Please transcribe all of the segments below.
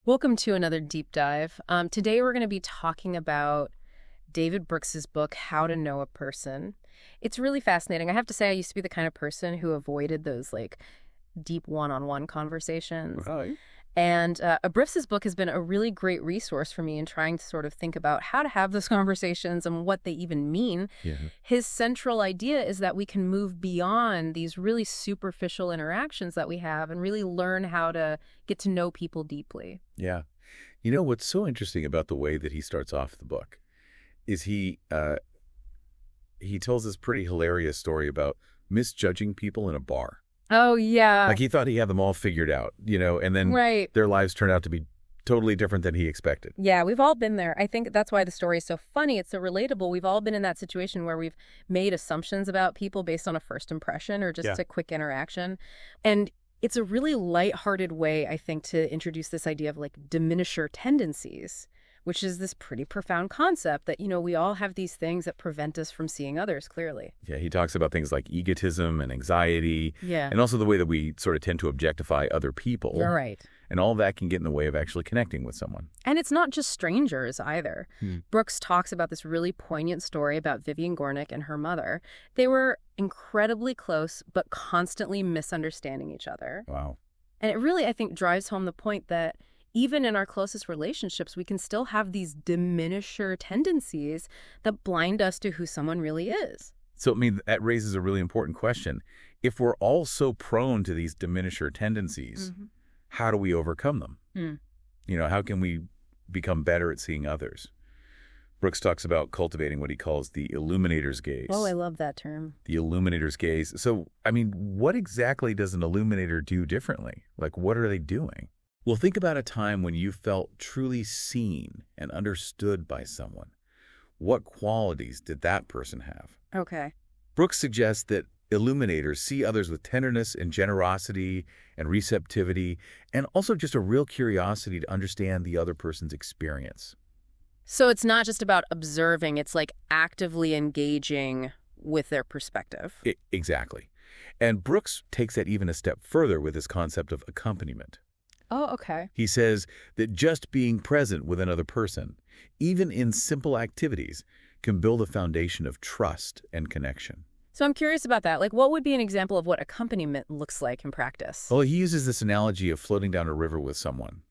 Welcome to another deep dive. Today we're going to be talking about David Brooks's book, How to Know a Person. It's really fascinating. I have to say, I used to be the kind of person who avoided those deep one-on-one conversations. Right. And Brooks's book has been a really great resource for me in trying to sort of think about how to have those conversations and what they even mean. Yeah. His central idea is that we can move beyond these really superficial interactions that we have and really learn how to get to know people deeply. Yeah. You know, what's so interesting about the way that he starts off the book is he tells this pretty hilarious story about misjudging people in a bar. Oh, yeah. Like he thought he had them all figured out, and then Right. their lives turned out to be totally different than he expected. Yeah, we've all been there. I think that's why the story is so funny. It's so relatable. We've all been in that situation where we've made assumptions about people based on a first impression or just Yeah. a quick interaction. And it's a really lighthearted way, I think, to introduce this idea of diminisher tendencies, which is this pretty profound concept that, we all have these things that prevent us from seeing others clearly. Yeah, he talks about things like egotism and anxiety, Yeah. and also the way that we sort of tend to objectify other people. You're right. And all that can get in the way of actually connecting with someone. And it's not just strangers either. Brooks talks about this really poignant story about Vivian Gornick and her mother. They were incredibly close, but constantly misunderstanding each other. Wow. And it really, I think, drives home the point that even in our closest relationships, we can still have these diminisher tendencies that blind us to who someone really is. So, I mean, that raises a really important question. If we're all so prone to these diminisher tendencies, how do we overcome them? How can we become better at seeing others? Brooks talks about cultivating what he calls the illuminator's gaze. Oh, I love that term. The illuminator's gaze. So, I mean, what exactly does an illuminator do differently? Like, what are they doing? Well, think about a time when you felt truly seen and understood by someone. What qualities did that person have? Okay. Brooks suggests that illuminators see others with tenderness and generosity and receptivity, and also just a real curiosity to understand the other person's experience. So it's not just about observing, it's actively engaging with their perspective. Exactly. And Brooks takes that even a step further with his concept of accompaniment. Oh, okay. He says that just being present with another person, even in simple activities, can build a foundation of trust and connection. So I'm curious about that. What would be an example of what accompaniment looks like in practice? Well, he uses this analogy of floating down a river with someone.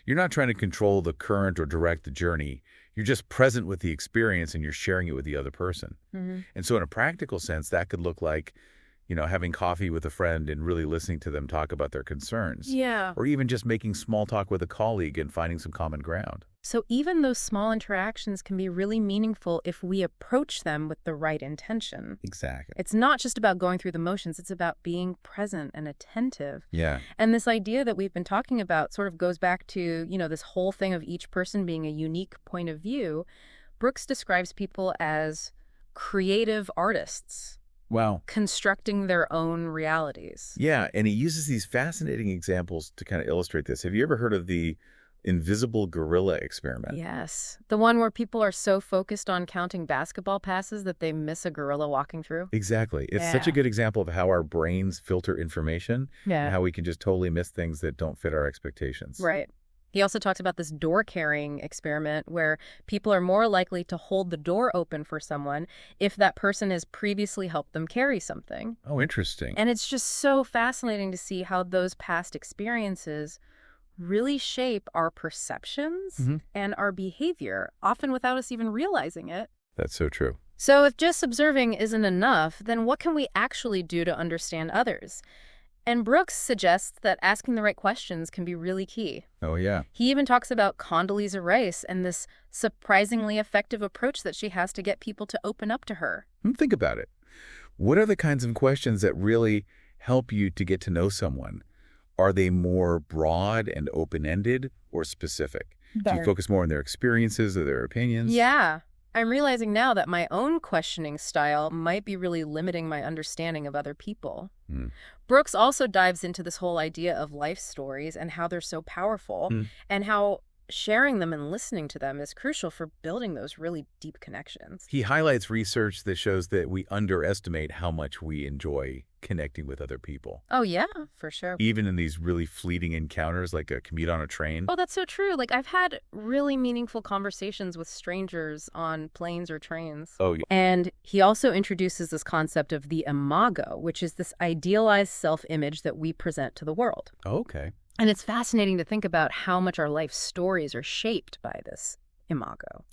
You're not trying to control the current or direct the journey. You're just present with the experience and you're sharing it with the other person. And so in a practical sense, that could look like, having coffee with a friend and really listening to them talk about their concerns. Yeah. Or even just making small talk with a colleague and finding some common ground. So even those small interactions can be really meaningful if we approach them with the right intention. Exactly. It's not just about going through the motions, it's about being present and attentive. Yeah. And this idea that we've been talking about sort of goes back to, this whole thing of each person being a unique point of view. Brooks describes people as creative artists. Wow. Constructing their own realities. Yeah, and he uses these fascinating examples to kind of illustrate this. Have you ever heard of the invisible gorilla experiment? Yes. The one where people are so focused on counting basketball passes that they miss a gorilla walking through. Exactly. It's such a good example of how our brains filter information and how we can just totally miss things that don't fit our expectations. Right. He also talks about this door carrying experiment where people are more likely to hold the door open for someone if that person has previously helped them carry something. Oh, interesting. And it's just so fascinating to see how those past experiences really shape our perceptions and our behavior, often without us even realizing it. That's so true. So if just observing isn't enough, then what can we actually do to understand others? And Brooks suggests that asking the right questions can be really key. Oh, yeah. He even talks about Condoleezza Rice and this surprisingly effective approach that she has to get people to open up to her. Think about it. What are the kinds of questions that really help you to get to know someone? Are they more broad and open-ended or specific? Do you focus more on their experiences or their opinions? Yeah. I'm realizing now that my own questioning style might be really limiting my understanding of other people. Brooks also dives into this whole idea of life stories and how they're so powerful and how sharing them and listening to them is crucial for building those really deep connections. He highlights research that shows that we underestimate how much we enjoy connecting with other people, Oh, yeah, for sure. even in these really fleeting encounters like a commute on a train. Oh, that's so true. Like, I've had really meaningful conversations with strangers on planes or trains. Oh, yeah. And he also introduces this concept of the imago, which is this idealized self-image that we present to the world. Okay. And it's fascinating to think about how much our life stories are shaped by this imago.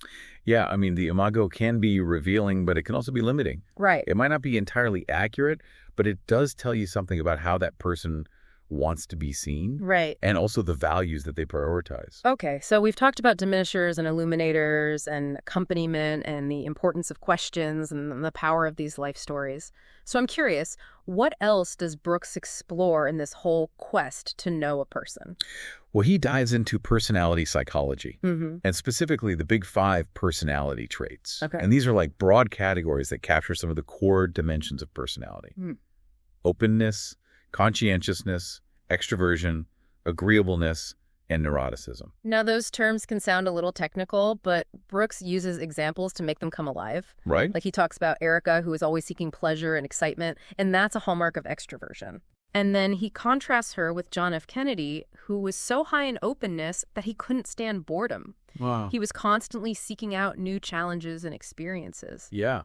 Yeah, I mean, the imago can be revealing, but it can also be limiting. Right. It might not be entirely accurate, but it does tell you something about how that person wants to be seen Right. and also the values that they prioritize. Okay, so we've talked about diminishers and illuminators and accompaniment and the importance of questions and the power of these life stories. So I'm curious, what else does Brooks explore in this whole quest to know a person? Well, he dives into personality psychology, Mm-hmm. and specifically the big 5 personality traits. Okay. And these are like broad categories that capture some of the core dimensions of personality. Openness, conscientiousness, extroversion, agreeableness, and neuroticism. Now, those terms can sound a little technical, but Brooks uses examples to make them come alive. Right? Like he talks about Erica, who is always seeking pleasure and excitement, and that's a hallmark of extroversion. And then he contrasts her with John F. Kennedy, who was so high in openness that he couldn't stand boredom. Wow. He was constantly seeking out new challenges and experiences. Yeah.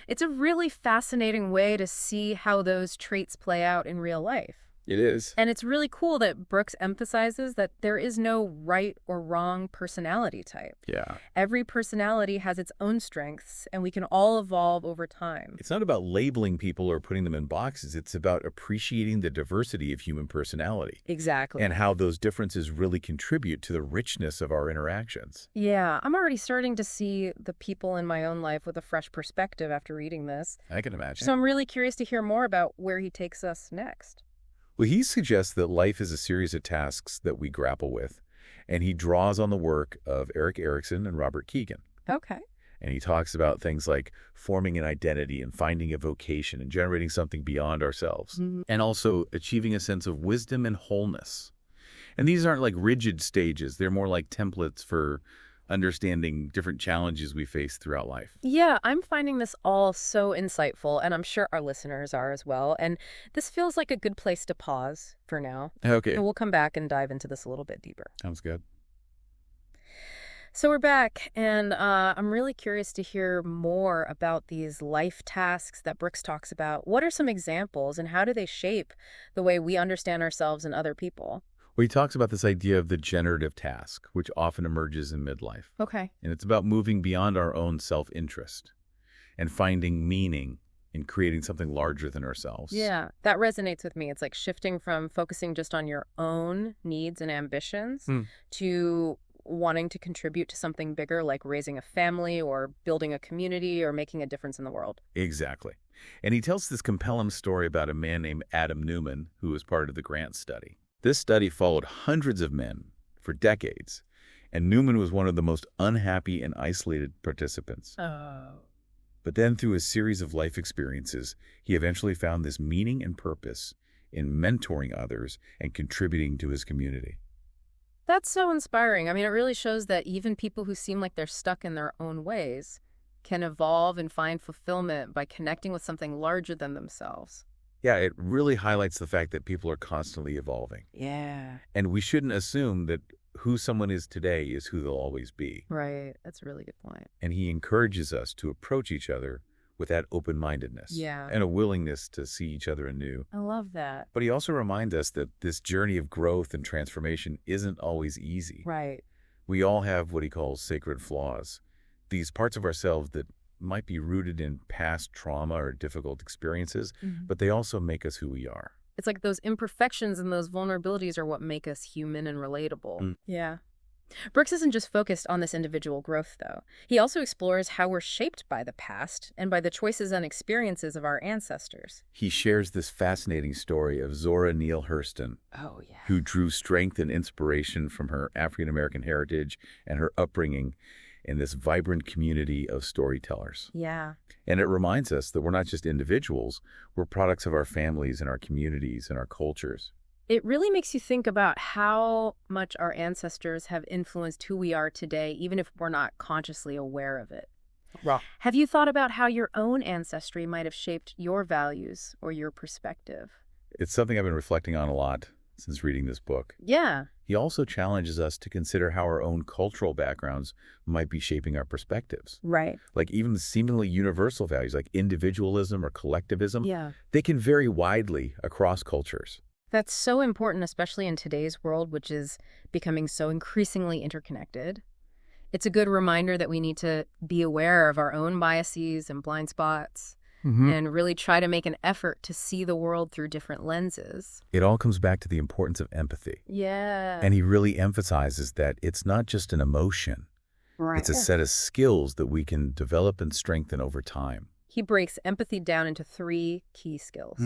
It's a really fascinating way to see how those traits play out in real life. It is. And it's really cool that Brooks emphasizes that there is no right or wrong personality type. Yeah. Every personality has its own strengths, and we can all evolve over time. It's not about labeling people or putting them in boxes. It's about appreciating the diversity of human personality Exactly. and how those differences really contribute to the richness of our interactions. Yeah, I'm already starting to see the people in my own life with a fresh perspective after reading this. I can imagine. So I'm really curious to hear more about where he takes us next. Well, he suggests that life is a series of tasks that we grapple with, and he draws on the work of Erik Erikson and Robert Keegan. Okay. And he talks about things like forming an identity and finding a vocation and generating something beyond ourselves, and also achieving a sense of wisdom and wholeness. And these aren't like rigid stages. They're more like templates for understanding different challenges we face throughout life. Yeah, I'm finding this all so insightful, and I'm sure our listeners are as well. And this feels like a good place to pause for now. Okay. And we'll come back and dive into this a little bit deeper. Sounds good. So we're back, and I'm really curious to hear more about these life tasks that Brooks talks about. What are some examples, and how do they shape the way we understand ourselves and other people? Well, he talks about this idea of the generative task, which often emerges in midlife. Okay. And it's about moving beyond our own self-interest and finding meaning in creating something larger than ourselves. Yeah, that resonates with me. It's like shifting from focusing just on your own needs and ambitions to wanting to contribute to something bigger, like raising a family or building a community or making a difference in the world. Exactly. And he tells this compelling story about a man named Adam Newman, who was part of the Grant study. This study followed hundreds of men for decades, and Newman was one of the most unhappy and isolated participants. Oh. But then through a series of life experiences, he eventually found this meaning and purpose in mentoring others and contributing to his community. That's so inspiring. I mean, it really shows that even people who seem like they're stuck in their own ways can evolve and find fulfillment by connecting with something larger than themselves. Yeah, it really highlights the fact that people are constantly evolving. Yeah. And we shouldn't assume that who someone is today is who they'll always be. Right. That's a really good point. And he encourages us to approach each other with that open-mindedness and a willingness to see each other anew. I love that. But he also reminds us that this journey of growth and transformation isn't always easy. Right. We all have what he calls sacred flaws, these parts of ourselves that might be rooted in past trauma or difficult experiences, but they also make us who we are. It's like those imperfections and those vulnerabilities are what make us human and relatable. Yeah. Brooks isn't just focused on this individual growth, though. He also explores how we're shaped by the past and by the choices and experiences of our ancestors. He shares this fascinating story of Zora Neale Hurston, who drew strength and inspiration from her African-American heritage and her upbringing in this vibrant community of storytellers. Yeah. And it reminds us that we're not just individuals, we're products of our families and our communities and our cultures. It really makes you think about how much our ancestors have influenced who we are today, even if we're not consciously aware of it. Raw. Have you thought about how your own ancestry might have shaped your values or your perspective? It's something I've been reflecting on a lot since reading this book. Yeah. He also challenges us to consider how our own cultural backgrounds might be shaping our perspectives. Right. Like even seemingly universal values like individualism or collectivism, Yeah. they can vary widely across cultures. That's so important, especially in today's world, which is becoming so increasingly interconnected. It's a good reminder that we need to be aware of our own biases and blind spots and really try to make an effort to see the world through different lenses. It all comes back to the importance of empathy. Yeah. And he really emphasizes that it's not just an emotion. Right. It's a set of skills that we can develop and strengthen over time. He breaks empathy down into 3 key skills.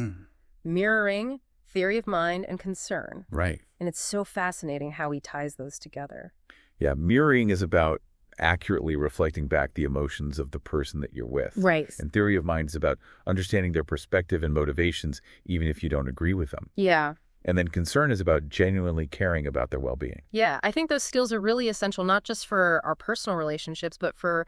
Mirroring, theory of mind, and concern. Right. And it's so fascinating how he ties those together. Yeah, mirroring is about accurately reflecting back the emotions of the person that you're with. Right. And theory of mind is about understanding their perspective and motivations, even if you don't agree with them. Yeah. And then concern is about genuinely caring about their well-being. Yeah, I think those skills are really essential, not just for our personal relationships, but for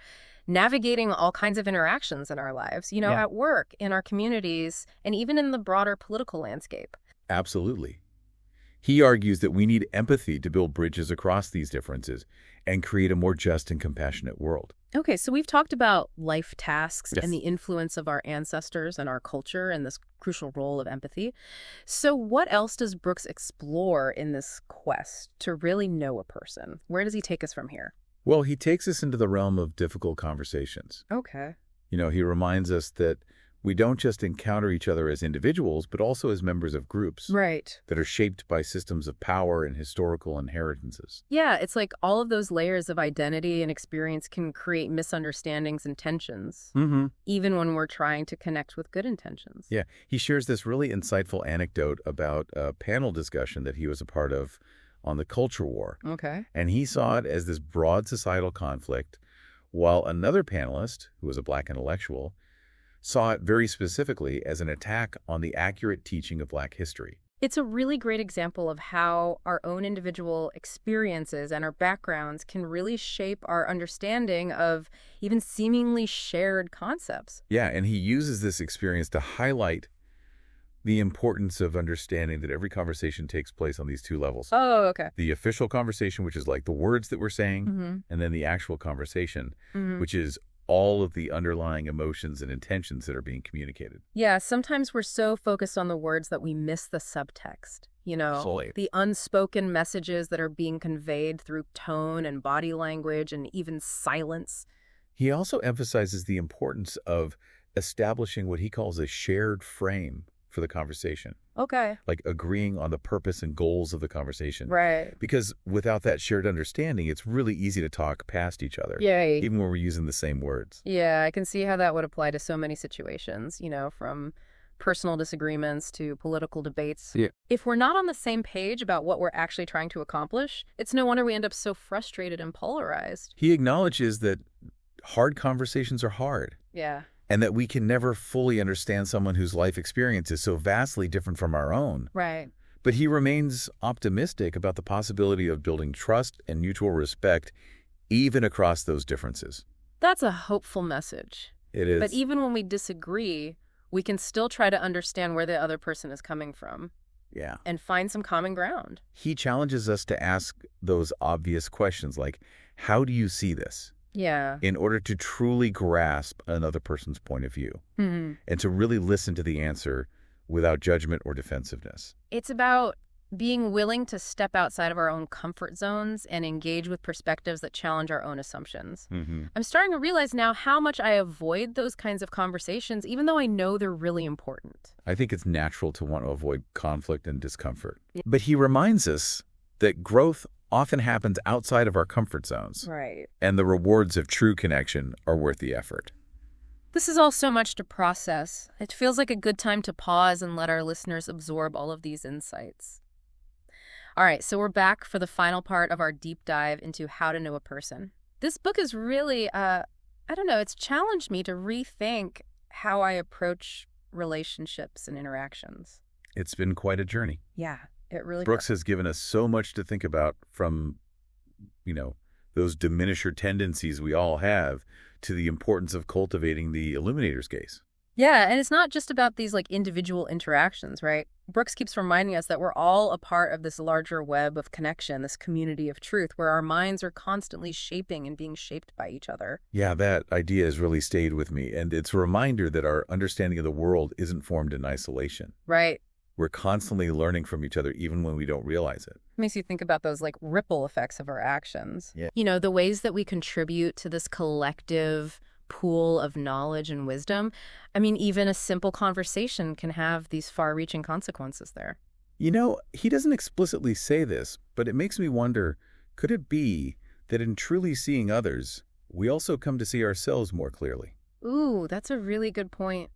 navigating all kinds of interactions in our lives, Yeah. at work, in our communities, and even in the broader political landscape. Absolutely. He argues that we need empathy to build bridges across these differences and create a more just and compassionate world. Okay, so we've talked about life tasks Yes. and the influence of our ancestors and our culture and this crucial role of empathy. So what else does Brooks explore in this quest to really know a person? Where does he take us from here? Well, he takes us into the realm of difficult conversations. Okay. He reminds us that we don't just encounter each other as individuals, but also as members of groups Right. that are shaped by systems of power and historical inheritances. Yeah, it's like all of those layers of identity and experience can create misunderstandings and tensions, even when we're trying to connect with good intentions. Yeah, he shares this really insightful anecdote about a panel discussion that he was a part of on the culture war. Okay. And he saw it as this broad societal conflict, while another panelist, who was a Black intellectual, saw it very specifically as an attack on the accurate teaching of Black history. It's a really great example of how our own individual experiences and our backgrounds can really shape our understanding of even seemingly shared concepts. Yeah, and he uses this experience to highlight the importance of understanding that every conversation takes place on these 2 levels. Oh, okay. The official conversation, which is like the words that we're saying, and then the actual conversation, which is all of the underlying emotions and intentions that are being communicated. Yeah, sometimes we're so focused on the words that we miss the subtext, Fully. the unspoken messages that are being conveyed through tone and body language and even silence. He also emphasizes the importance of establishing what he calls a shared frame for the conversation, Okay. like agreeing on the purpose and goals of the conversation. Right. Because without that shared understanding, it's really easy to talk past each other, Yay. even when we're using the same words. Yeah, I can see how that would apply to so many situations, from personal disagreements to political debates. Yeah. If we're not on the same page about what we're actually trying to accomplish, it's no wonder we end up so frustrated and polarized. He acknowledges that hard conversations are hard, Yeah. and that we can never fully understand someone whose life experience is so vastly different from our own. Right. But he remains optimistic about the possibility of building trust and mutual respect even across those differences. That's a hopeful message. It is. But even when we disagree, we can still try to understand where the other person is coming from Yeah. and find some common ground. He challenges us to ask those obvious questions like, how do you see this? Yeah. In order to truly grasp another person's point of view and to really listen to the answer without judgment or defensiveness. It's about being willing to step outside of our own comfort zones and engage with perspectives that challenge our own assumptions. I'm starting to realize now how much I avoid those kinds of conversations, even though I know they're really important. I think it's natural to want to avoid conflict and discomfort. But he reminds us that growth often happens outside of our comfort zones. Right. And the rewards of true connection are worth the effort. This is all so much to process. It feels like a good time to pause and let our listeners absorb all of these insights. All right, so we're back for the final part of our deep dive into how to know a person. This book is really, it's challenged me to rethink how I approach relationships and interactions. It's been quite a journey. Yeah, it really Brooks has given us so much to think about from, the those diminisher tendencies we all have, to the importance of cultivating the illuminator's gaze. Yeah, and it's not just about these like individual interactions, right? Brooks keeps reminding us that we're all a part of this larger web of connection, this community of truth, where our minds are constantly shaping and being shaped by each other. Yeah, that idea has really stayed with me, and it's a reminder that our understanding of the world isn't formed in isolation. Right. We're constantly learning from each other even when we don't realize it. Makes you think about those like ripple effects of our actions. Yeah. You know, the ways that we contribute to this collective pool of knowledge and wisdom. I mean, even a simple conversation can have these far-reaching consequences there. You know, he doesn't explicitly say this, but it makes me wonder, could it be that in truly seeing others, we also come to see ourselves more clearly? Ooh, that's a really good point.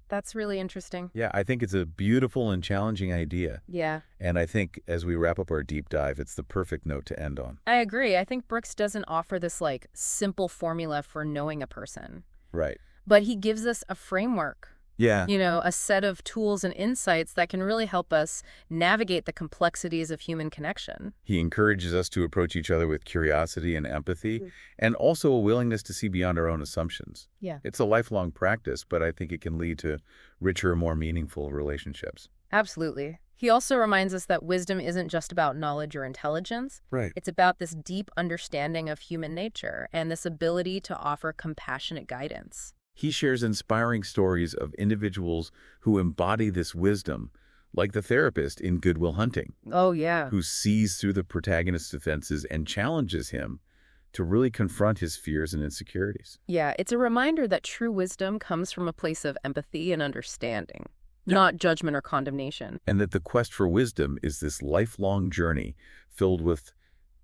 That's really interesting. Yeah, I think it's a beautiful and challenging idea. Yeah. And I think as we wrap up our deep dive, it's the perfect note to end on. I agree. I think Brooks doesn't offer this like simple formula for knowing a person, Right. but he gives us a framework, Yeah. you know, a set of tools and insights that can really help us navigate the complexities of human connection. He encourages us to approach each other with curiosity and empathy, and also a willingness to see beyond our own assumptions. Yeah. It's a lifelong practice, but I think it can lead to richer, more meaningful relationships. Absolutely. He also reminds us that wisdom isn't just about knowledge or intelligence. Right. It's about this deep understanding of human nature and this ability to offer compassionate guidance. He shares inspiring stories of individuals who embody this wisdom, like the therapist in Good Will Hunting, Oh, yeah. who sees through the protagonist's defenses and challenges him to really confront his fears and insecurities. Yeah, it's a reminder that true wisdom comes from a place of empathy and understanding, Yeah. not judgment or condemnation. And that the quest for wisdom is this lifelong journey filled with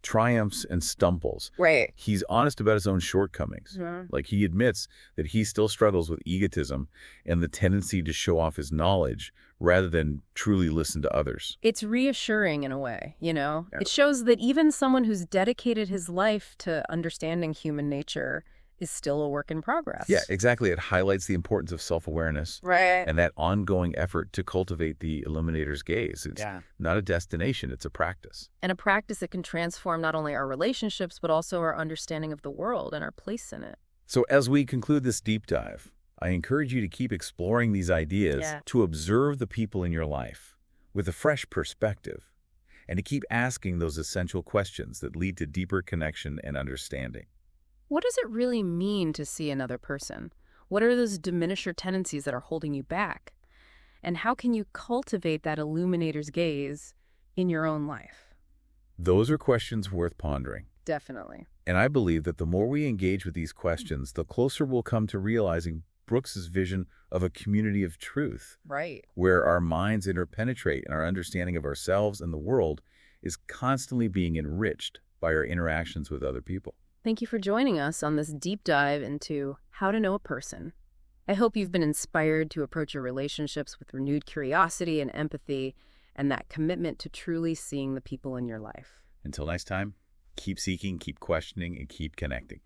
triumphs and stumbles. Right. He's honest about his own shortcomings. Like, he admits that he still struggles with egotism and the tendency to show off his knowledge rather than truly listen to others. It's reassuring in a way, you know? Yeah. It shows that even someone who's dedicated his life to understanding human nature is still a work in progress. Yeah, exactly. It highlights the importance of self-awareness Right. and that ongoing effort to cultivate the illuminator's gaze. It's not a destination, it's a practice. And a practice that can transform not only our relationships, but also our understanding of the world and our place in it. So as we conclude this deep dive, I encourage you to keep exploring these ideas, to observe the people in your life with a fresh perspective, and to keep asking those essential questions that lead to deeper connection and understanding. What does it really mean to see another person? What are those diminisher tendencies that are holding you back? And how can you cultivate that illuminator's gaze in your own life? Those are questions worth pondering. Definitely. And I believe that the more we engage with these questions, the closer we'll come to realizing Brooks's vision of a community of truth, Right. where our minds interpenetrate and our understanding of ourselves and the world is constantly being enriched by our interactions with other people. Thank you for joining us on this deep dive into how to know a person. I hope you've been inspired to approach your relationships with renewed curiosity and empathy and that commitment to truly seeing the people in your life. Until next time, keep seeking, keep questioning, and keep connecting.